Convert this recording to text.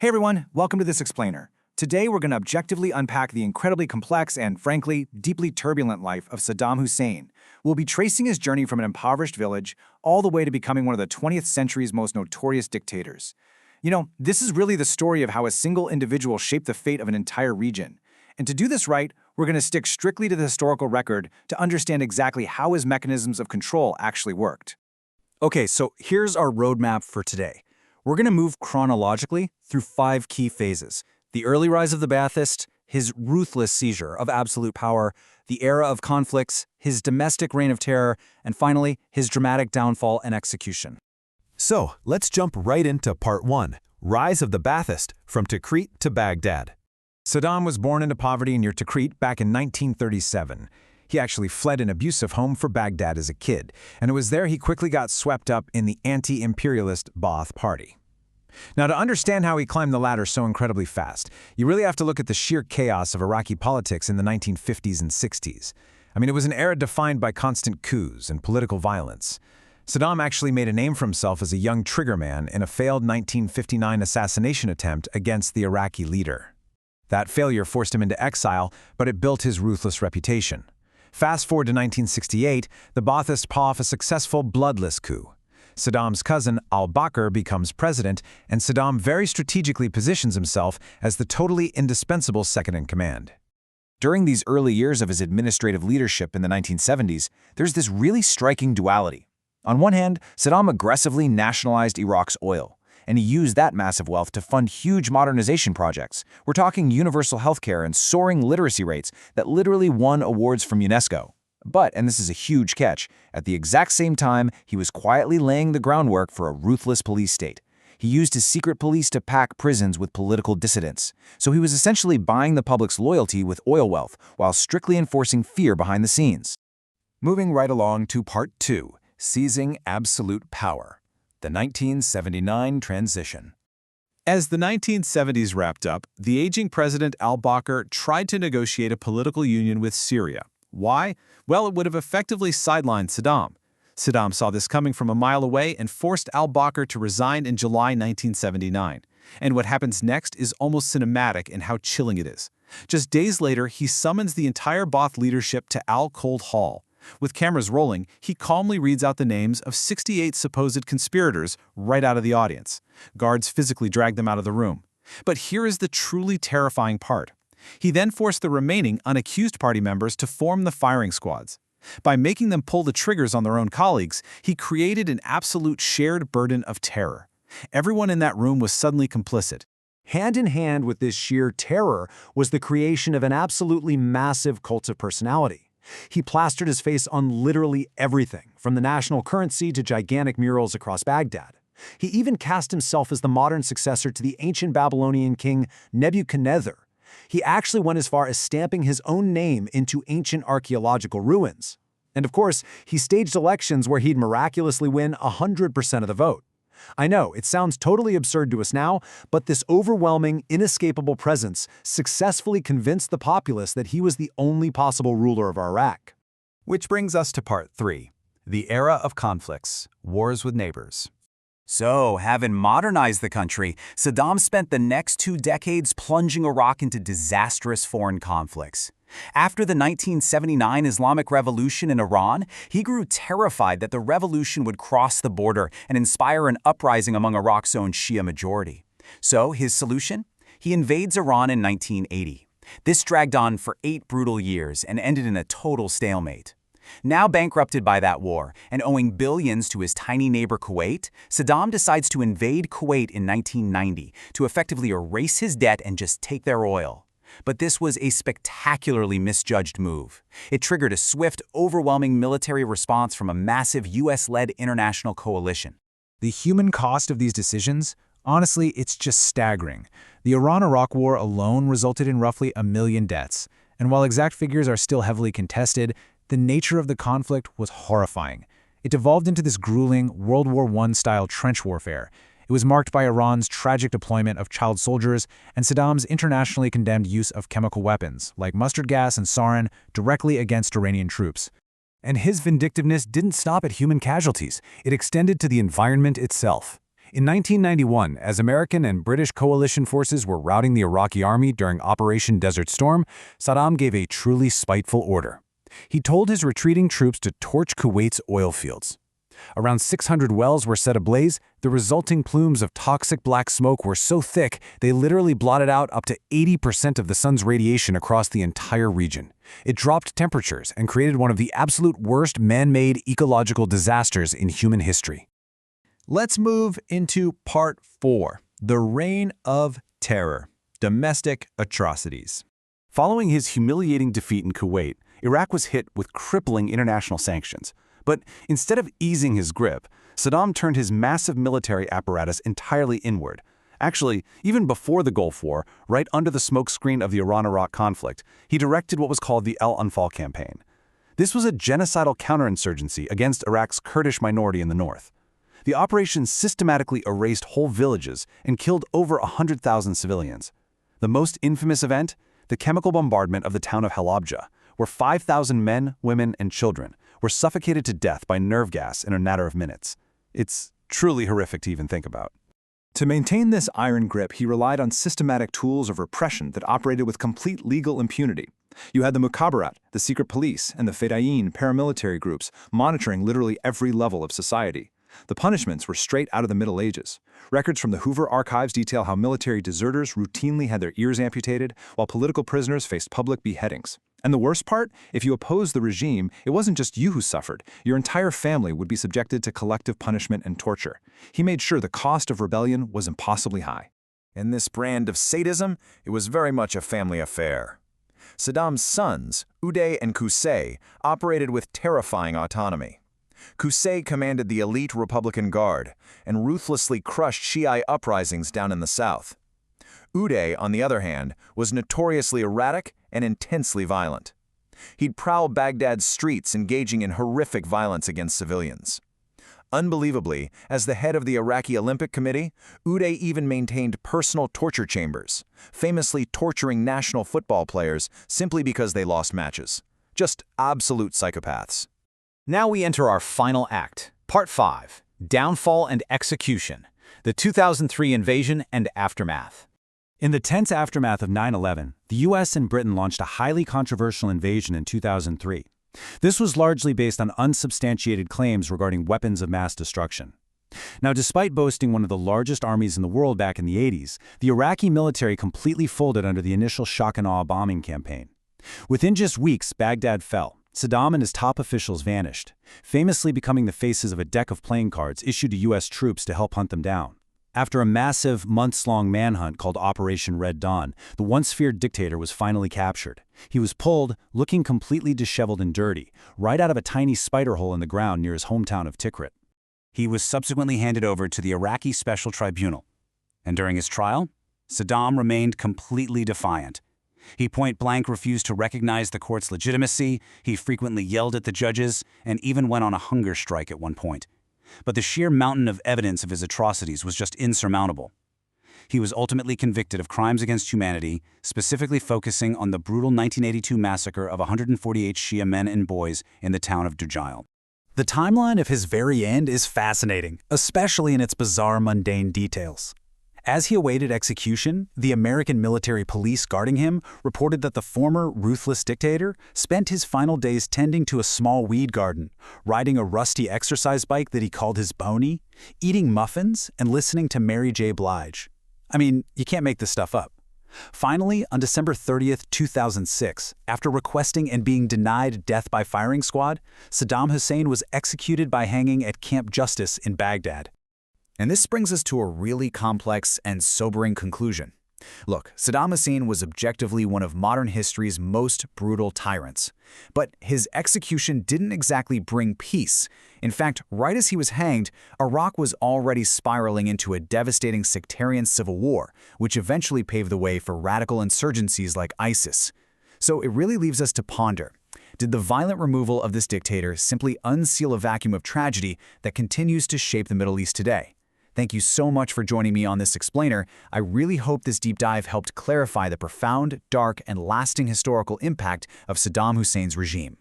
Hey everyone, welcome to this explainer. Today we're going to objectively unpack the incredibly complex and, frankly, deeply turbulent life of Saddam Hussein. We'll be tracing his journey from an impoverished village all the way to becoming one of the 20th century's most notorious dictators. This is really the story of how a single individual shaped the fate of an entire region. And to do this right, we're going to stick strictly to the historical record to understand exactly how his mechanisms of control actually worked. Okay, so here's our roadmap for today. We're going to move chronologically through 5 key phases: the early rise of the Ba'athist, his ruthless seizure of absolute power, the era of conflicts, his domestic reign of terror, and finally, his dramatic downfall and execution. So, let's jump right into Part 1, Rise of the Ba'athist, from Tikrit to Baghdad. Saddam was born into poverty near Tikrit back in 1937. He actually fled an abusive home for Baghdad as a kid, and it was there he quickly got swept up in the anti-imperialist Ba'ath Party. Now, to understand how he climbed the ladder so incredibly fast, you really have to look at the sheer chaos of Iraqi politics in the 1950s and 60s. It was an era defined by constant coups and political violence. Saddam actually made a name for himself as a young triggerman in a failed 1959 assassination attempt against the Iraqi leader. That failure forced him into exile, but it built his ruthless reputation. Fast forward to 1968, the Ba'athists pull off a successful, bloodless coup. Saddam's cousin, al-Bakr, becomes president, and Saddam very strategically positions himself as the totally indispensable second-in-command. During these early years of his administrative leadership in the 1970s, there's this really striking duality. On one hand, Saddam aggressively nationalized Iraq's oil, and he used that massive wealth to fund huge modernization projects. We're talking universal healthcare and soaring literacy rates that literally won awards from UNESCO. But, and this is a huge catch, at the exact same time, he was quietly laying the groundwork for a ruthless police state. He used his secret police to pack prisons with political dissidents. So he was essentially buying the public's loyalty with oil wealth, while strictly enforcing fear behind the scenes. Moving right along to Part 2, Seizing Absolute Power. The 1979 transition. As the 1970s wrapped up, the aging President al-Bakr tried to negotiate a political union with Syria. Why? Well, it would have effectively sidelined Saddam. Saddam saw this coming from a mile away and forced al-Bakr to resign in July 1979. And what happens next is almost cinematic in how chilling it is. Just days later, he summons the entire Ba'ath leadership to Al-Kold Hall. With cameras rolling, he calmly reads out the names of 68 supposed conspirators right out of the audience. Guards physically drag them out of the room. But here is the truly terrifying part. He then forced the remaining unaccused party members to form the firing squads. By making them pull the triggers on their own colleagues, he created an absolute shared burden of terror. Everyone in that room was suddenly complicit. Hand in hand with this sheer terror was the creation of an absolutely massive cult of personality. He plastered his face on literally everything, from the national currency to gigantic murals across Baghdad. He even cast himself as the modern successor to the ancient Babylonian king Nebuchadnezzar. He actually went as far as stamping his own name into ancient archaeological ruins. And of course, he staged elections where he'd miraculously win 100% of the vote. I know, it sounds totally absurd to us now, but this overwhelming, inescapable presence successfully convinced the populace that he was the only possible ruler of Iraq. Which brings us to Part 3, the era of conflicts, wars with neighbors. So, having modernized the country, Saddam spent the next 2 decades plunging Iraq into disastrous foreign conflicts. After the 1979 Islamic Revolution in Iran, he grew terrified that the revolution would cross the border and inspire an uprising among Iraq's own Shia majority. So, his solution? He invades Iran in 1980. This dragged on for 8 brutal years and ended in a total stalemate. Now bankrupted by that war and owing billions to his tiny neighbor Kuwait, Saddam decides to invade Kuwait in 1990 to effectively erase his debt and just take their oil. But this was a spectacularly misjudged move. It triggered a swift, overwhelming military response from a massive US-led international coalition. The human cost of these decisions? Honestly, it's just staggering. The Iran-Iraq War alone resulted in roughly 1 million deaths. And while exact figures are still heavily contested, the nature of the conflict was horrifying. It devolved into this grueling World War I-style trench warfare. It was marked by Iran's tragic deployment of child soldiers and Saddam's internationally condemned use of chemical weapons, like mustard gas and sarin, directly against Iranian troops. And his vindictiveness didn't stop at human casualties. It extended to the environment itself. In 1991, as American and British coalition forces were routing the Iraqi army during Operation Desert Storm, Saddam gave a truly spiteful order. He told his retreating troops to torch Kuwait's oil fields. Around 600 wells were set ablaze. The resulting plumes of toxic black smoke were so thick they literally blotted out up to 80% of the sun's radiation across the entire region. It dropped temperatures and created one of the absolute worst man-made ecological disasters in human history. Let's move into Part 4, the Reign of Terror, Domestic Atrocities. Following his humiliating defeat in Kuwait, Iraq was hit with crippling international sanctions. But instead of easing his grip, Saddam turned his massive military apparatus entirely inward. Actually, even before the Gulf War, right under the smokescreen of the Iran-Iraq conflict, he directed what was called the al-Anfal campaign. This was a genocidal counterinsurgency against Iraq's Kurdish minority in the north. The operation systematically erased whole villages and killed over 100,000 civilians. The most infamous event? The chemical bombardment of the town of al-Awja, where 5,000 men, women, and children were suffocated to death by nerve gas in a matter of minutes. It's truly horrific to even think about. To maintain this iron grip, he relied on systematic tools of repression that operated with complete legal impunity. You had the Mukhabarat, the secret police, and the Fedayeen paramilitary groups monitoring literally every level of society. The punishments were straight out of the Middle Ages. Records from the Hoover archives detail how military deserters routinely had their ears amputated, while political prisoners faced public beheadings. And the worst part? If you opposed the regime, it wasn't just you who suffered. Your entire family would be subjected to collective punishment and torture. He made sure the cost of rebellion was impossibly high. In this brand of sadism, it was very much a family affair. Saddam's sons, Uday and Qusay, operated with terrifying autonomy. Qusay commanded the elite Republican Guard and ruthlessly crushed Shiite uprisings down in the south. Uday, on the other hand, was notoriously erratic and intensely violent. He'd prowl Baghdad's streets, engaging in horrific violence against civilians. Unbelievably, as the head of the Iraqi Olympic Committee, Uday even maintained personal torture chambers, famously torturing national football players simply because they lost matches. Just absolute psychopaths. Now we enter our final act, Part 5, Downfall and Execution, the 2003 Invasion and Aftermath. In the tense aftermath of 9/11, the US and Britain launched a highly controversial invasion in 2003. This was largely based on unsubstantiated claims regarding weapons of mass destruction. Now, despite boasting one of the largest armies in the world back in the 80s, the Iraqi military completely folded under the initial shock and awe bombing campaign. Within just weeks, Baghdad fell. Saddam and his top officials vanished, famously becoming the faces of a deck of playing cards issued to US troops to help hunt them down. After a massive, months-long manhunt called Operation Red Dawn, the once-feared dictator was finally captured. He was pulled, looking completely disheveled and dirty, right out of a tiny spider hole in the ground near his hometown of Tikrit. He was subsequently handed over to the Iraqi Special Tribunal. And during his trial, Saddam remained completely defiant. He point-blank refused to recognize the court's legitimacy, he frequently yelled at the judges, and even went on a hunger strike at one point. But the sheer mountain of evidence of his atrocities was just insurmountable. He was ultimately convicted of crimes against humanity, specifically focusing on the brutal 1982 massacre of 148 Shia men and boys in the town of Dujail. The timeline of his very end is fascinating, especially in its bizarre, mundane details. As he awaited execution, the American military police guarding him reported that the former ruthless dictator spent his final days tending to a small weed garden, riding a rusty exercise bike that he called his Boney, eating muffins, and listening to Mary J. Blige. I mean, you can't make this stuff up. Finally, on December 30th, 2006, after requesting and being denied death by firing squad, Saddam Hussein was executed by hanging at Camp Justice in Baghdad. And this brings us to a really complex and sobering conclusion. Look, Saddam Hussein was objectively one of modern history's most brutal tyrants. But his execution didn't exactly bring peace. In fact, right as he was hanged, Iraq was already spiraling into a devastating sectarian civil war, which eventually paved the way for radical insurgencies like ISIS. So it really leaves us to ponder. Did the violent removal of this dictator simply unseal a vacuum of tragedy that continues to shape the Middle East today? Thank you so much for joining me on this explainer. I really hope this deep dive helped clarify the profound, dark, and lasting historical impact of Saddam Hussein's regime.